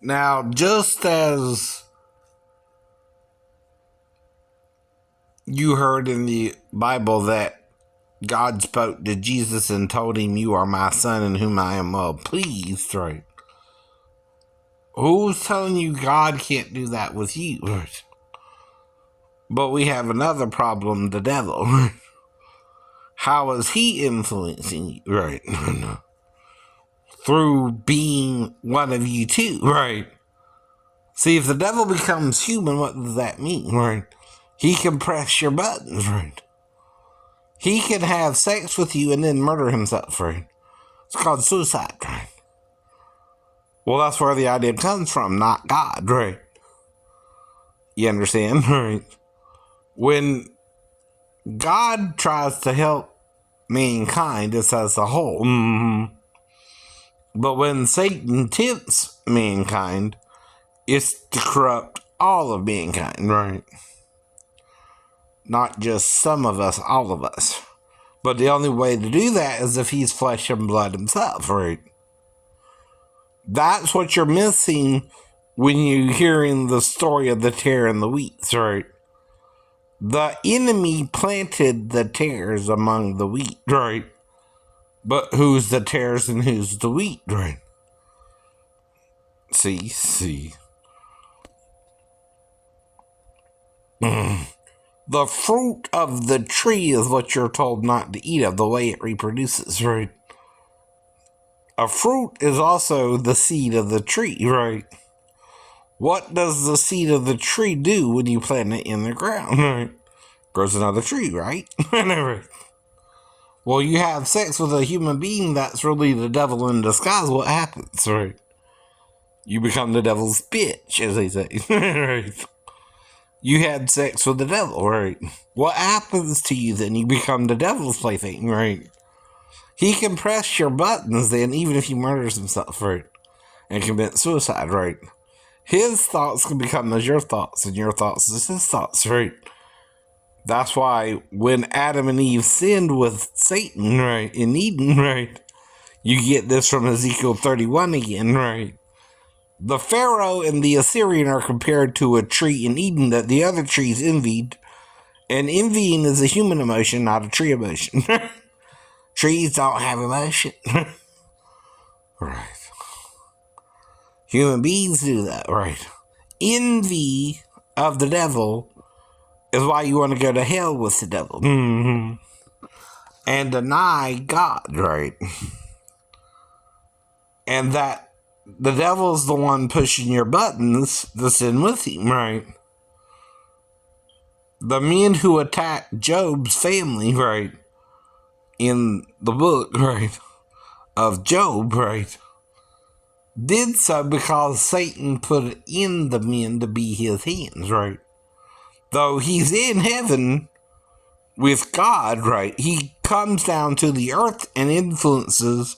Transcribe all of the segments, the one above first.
Now, just as you heard in the Bible that God spoke to Jesus and told him, "You are my son in whom I am well pleased," right? Who's telling you God can't do that with you? Right? But we have another problem, the devil. Right? How is he influencing you? Right? Through being one of you too, right? See, if the devil becomes human, what does that mean, right? He can press your buttons, right? He can have sex with you and then murder himself, right? It's called suicide, right? Well, that's where the idea comes from, not God, right? You understand, right? When God tries to help mankind, it's as a whole. But when Satan tempts mankind, it's to corrupt all of mankind, right? Not just some of us, all of us. But the only way to do that is if he's flesh and blood himself, right? That's what you're missing when you're hearing the story of the tare and the wheat, right? The enemy planted the tares among the wheat, right? But who's the tares and who's the wheat, right? See. The fruit of the tree is what you're told not to eat of, the way it reproduces, right? A fruit is also the seed of the tree, right? What does the seed of the tree do when you plant it in the ground, right? Grows another tree, right? Well, you have sex with a human being, that's really the devil in disguise. What happens, right? You become the devil's bitch, as they say, right? You had sex with the devil, right? What happens to you then? You become the devil's plaything, right? He can press your buttons then, even if he murders himself, right? And commits suicide, right? His thoughts can become as your thoughts, and your thoughts as his thoughts, right? That's why when Adam and Eve sinned with Satan, right, in Eden, right, you get this from Ezekiel 31 again, right? The Pharaoh and the Assyrian are compared to a tree in Eden that the other trees envied. And envying is a human emotion, not a tree emotion. Trees don't have emotion. Right. Human beings do that, right? Envy of the devil is why you want to go to hell with the devil. And deny God, right? And that the devil's the one pushing your buttons to sin with him, right? The men who attacked Job's family, right, in the book, right, of Job, right, did so because Satan put it in the men to be his hands, right? Though he's in heaven with God, right, he comes down to the earth and influences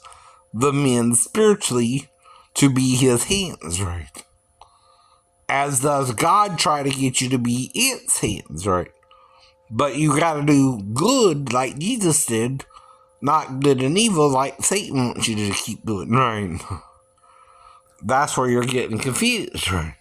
the men spiritually to be his hands, right? As does God try to get you to be its hands, right? But you gotta do good like Jesus did, not good and evil like Satan wants you to keep doing, right? That's where you're getting confused, right?